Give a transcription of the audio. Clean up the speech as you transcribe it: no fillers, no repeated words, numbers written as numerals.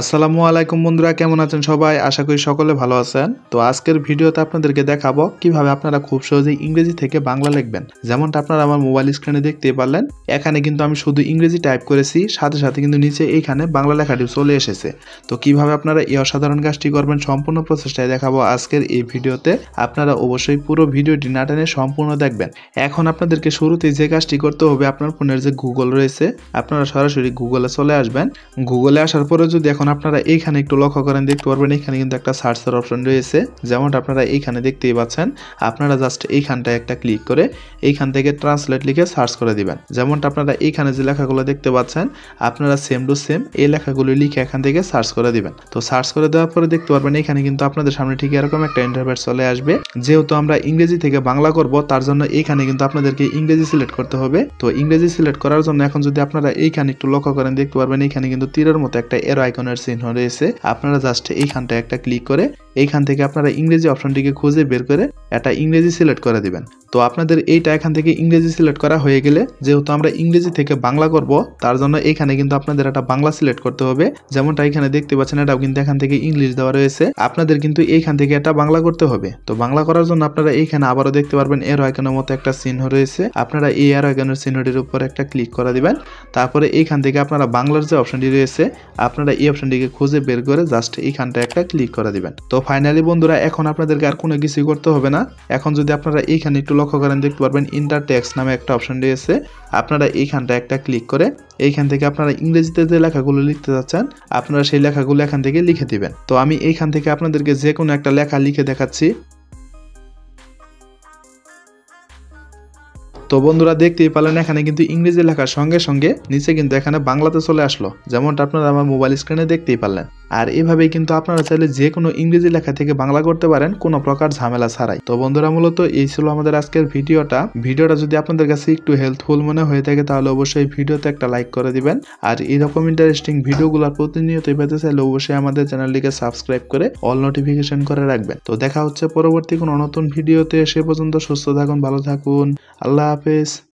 আসসালামু আলাইকুম বন্ধুরা, কেমন আছেন সবাই? আশা করি সকলে ভালো আছেন। তো আজকের ভিডিওতে আপনাদেরকে দেখাবো কিভাবে আপনারা খুব সহজেই ইংরেজি থেকে বাংলা লিখবেন। যেমনটা আপনারা আমার মোবাইল স্ক্রিনে দেখতেই পারলেন, এখানে কিন্তু আমি শুধু ইংরেজি টাইপ করেছি, সাথে সাথে কিন্তু নিচে এইখানে বাংলা লেখাটি চলে এসেছে। তো কিভাবে আপনারা এই অসাধারণ কাজটি করবেন সম্পূর্ণ প্রসেসটাই দেখাবো আজকের এই ভিডিওতে। আপনারা অবশ্যই পুরো ভিডিওটি না টেনে সম্পূর্ণ দেখবেন। এখন আপনাদেরকে শুরুতেই যে কাজটি করতে হবে, আপনার ফোনের যে গুগল রয়েছে, আপনারা সরাসরি গুগলে চলে আসবেন। গুগলে আসার পরে যদি এখন আপনারা এইখানে একটু লক্ষ্য করেন, দেখতে পারবেন এখানে কিন্তু একটা সার্চের অপশন রয়েছে, যেমনটা আপনারা এইখানে দেখতেই পাচ্ছেন। আপনারা জাস্ট এইখানটায় একটা ক্লিক করে এইখান থেকে ট্রান্সলেট লিখে সার্চ করে দিবেন। যেমনটা আপনারা এইখানে যে লেখাগুলো দেখতে পাচ্ছেন, আপনারা সেম টু সেম এই লেখাগুলো লিখে এখান থেকে সার্চ করে দিবেন। তো সার্চ করে দেওয়ার পরে দেখতে পারবেন এখানে কিন্তু আপনাদের সামনে ঠিক এরকম একটা ইন্টারফেস চলে আসবে। যেহেতু আমরা ইংরেজি থেকে বাংলা করব, তার জন্য এইখানে কিন্তু আপনাদেরকে ইংরেজি সিলেক্ট করতে হবে। তো ইংরেজি সিলেক্ট করার জন্য এখন যদি আপনারা এইখানে একটু লক্ষ্য করেন, দেখতে পারবেন এখানে কিন্তু তীরের মতো একটা এরো আইকনের চিহ্ন রয়েছে। আপনারা জাস্ট এইখানটায় একটা ক্লিক করে এইখান থেকে আপনারা ইংরেজি অপশনটিকে খুঁজে বের করে একটা ইংরেজি সিলেক্ট করে দিবেন। তো আপনাদের এইটা এখান থেকে ইংরেজি সিলেক্ট করা হয়ে গেলে, যেহেতু আমরা ইংরেজি থেকে বাংলা করব, তার জন্য এখানে কিন্তু আপনাদের একটা বাংলা সিলেক্ট করতে হবে। যেমনটা এখানে দেখতে পাচ্ছেন, এটাও কিন্তু এখান থেকে ইংলিশ দেওয়া রয়েছে। আপনাদের কিন্তু এইখান থেকে একটা বাংলা করতে হবে। তো বাংলা করার জন্য আপনারা এইখানে আবারও দেখতে পারবেন এরো আইকনের মতো একটা চিহ্ন রয়েছে। আপনারা এই এরো আইকনের চিহ্নটির উপর একটা ক্লিক করে দিবেন। তারপরে এইখান থেকে আপনারা বাংলার যে অপশনটি রয়েছে, আপনারা এই অপশনটিকে খুঁজে বের করে জাস্ট এইখানটা একটা ক্লিক করে দিবেন। তো ফাইনালি বন্ধুরা, এখন আপনাদেরকে আর কোনো কিছুই করতে হবে না। এখন যদি আপনারা এইখানে একটু লক্ষ্য করেন, দেখতে পারবেন ইন্টার টেক্সট নামে একটা অপশন রয়েছে। আপনারা এইখানটা একটা ক্লিক করে এইখান থেকে আপনারা ইংরেজিতে যে লেখাগুলো লিখতে যাচ্ছেন, আপনারা সেই লেখাগুলো এখান থেকে লিখে দিবেন। তো আমি এইখান থেকে আপনাদেরকে যে কোনো একটা লেখা লিখে দেখাচ্ছি। তো বন্ধুরা, দেখতেই পারলেন এখানে কিন্তু ইংরেজি লেখার সঙ্গে সঙ্গে নিচে কিন্তু এখানে বাংলাতে চলে আসলো, যেমনটা আপনারা আমার মোবাইল স্ক্রিনে দেখতেই পারলেন। আর এভাবেই কিন্তু আপনারা চাইলে যে কোনো ইংরেজি লেখা থেকে বাংলা করতে পারেন, কোনো প্রকার ঝামেলা ছাড়াই। তো বন্ধুরা, মূলত এই ছিল আমাদের আজকের ভিডিওটা যদি আপনাদের কাছে একটু হেল্পফুল মনে হয়ে থাকে, তাহলে অবশ্যই ভিডিওতে একটা লাইক করে দিবেন। আর এরকম ইন্টারেস্টিং ভিডিওগুলো প্রতিনিয়ত পেতে চাইলে অবশ্যই আমাদের চ্যানেলটিকে সাবস্ক্রাইব করে অল নোটিফিকেশন করে রাখবেন। তো দেখা হচ্ছে পরবর্তী কোনো নতুন ভিডিওতে। সে পর্যন্ত সুস্থ থাকুন, ভালো থাকুন, আল্লাহ হাফেজ।